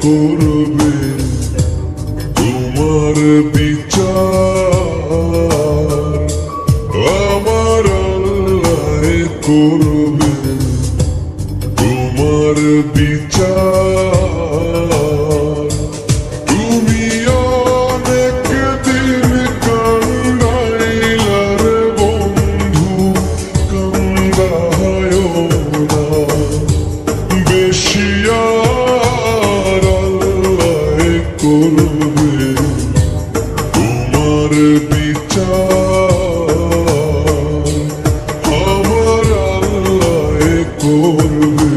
করবে তোমার বিচার, আমার আল্লাহ করবে তোমার বিচার। তুমি অনেক দিন কান্দাইলার বন্ধু, কান্দায়ও না বেশি, আর আল্লাহ করবে তোমার বিচার, আমার আল্লাহ করবে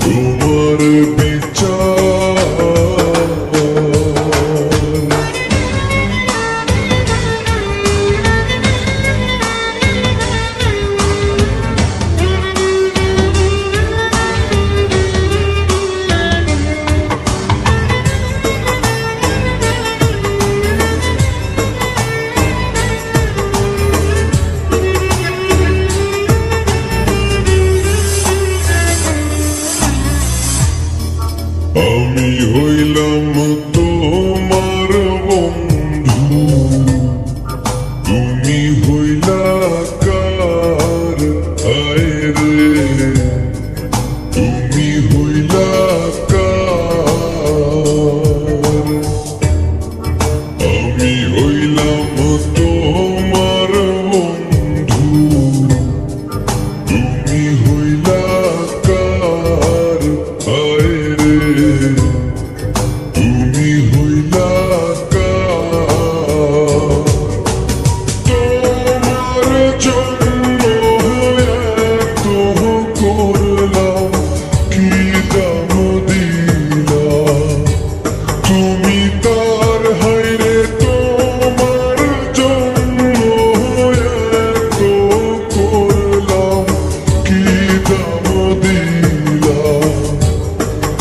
তোমার বিচার। আমি হইলাম তোমার বন্ধু, তুমি হইলা কার? হায় রে, তুমি হইলা কার? আমি হইলাম তোমার বন্ধু, তুমি হইলা কার? হায় রে, তুমি হইলা কার? তোমার জন্য এত করলাম, কি দাম দিলাম তুমি তার? হায়রে, তোমার জন্য এত করলাম, কি দাম দিলাম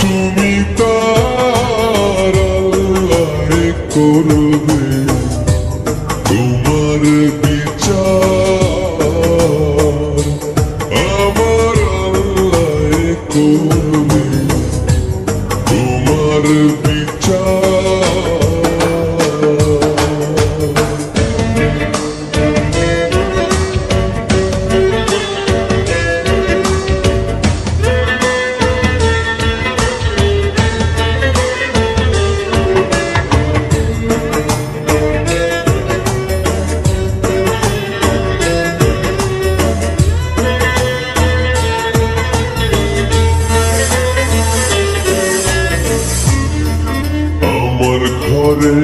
তুমি তার? আল্লাহ করবে তোমার বিচার, আমার আল্লাহ করবে তোমার বিচার। আমার ঘরে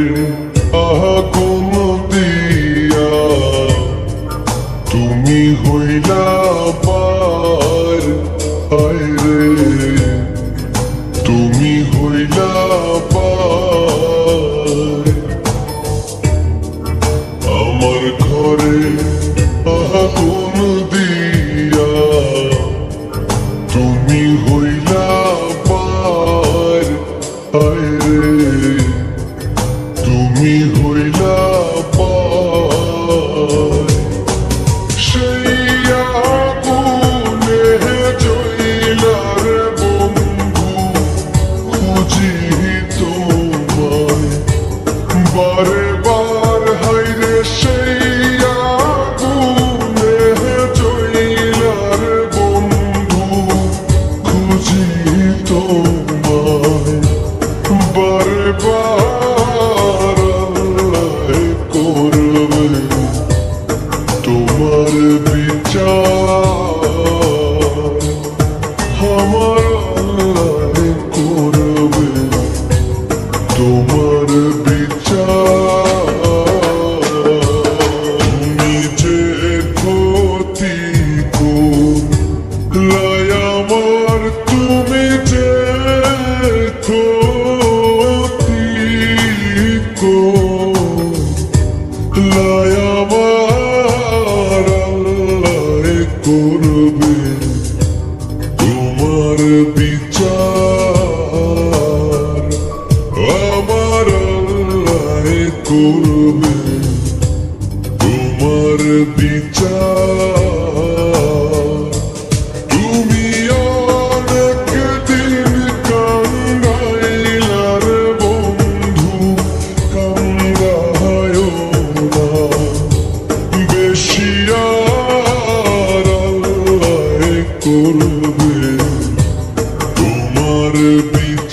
আগুন দিয়া তুমি হইলা পার, হায় রে, তুমি হইলা পার। আমার ঘরে আগুন দিয়া তুমি হইলা পার, হায় রে, তুমি হইলা পার। সেই আগুনে জ্বলিলার বন্ধু, খুঁজি তোমায় বারে বার। হায়রে, সেই আগুনে জ্বলিলার বন্ধু, খুঁজি তোমায় বারে বার। আল্লাহ করবে তোমার বিচার, আমার আল্লাহ করবে তোমার বিচার। তুমি যে ক্ষতি করলে আমার, তুমি যে তোমার বিধান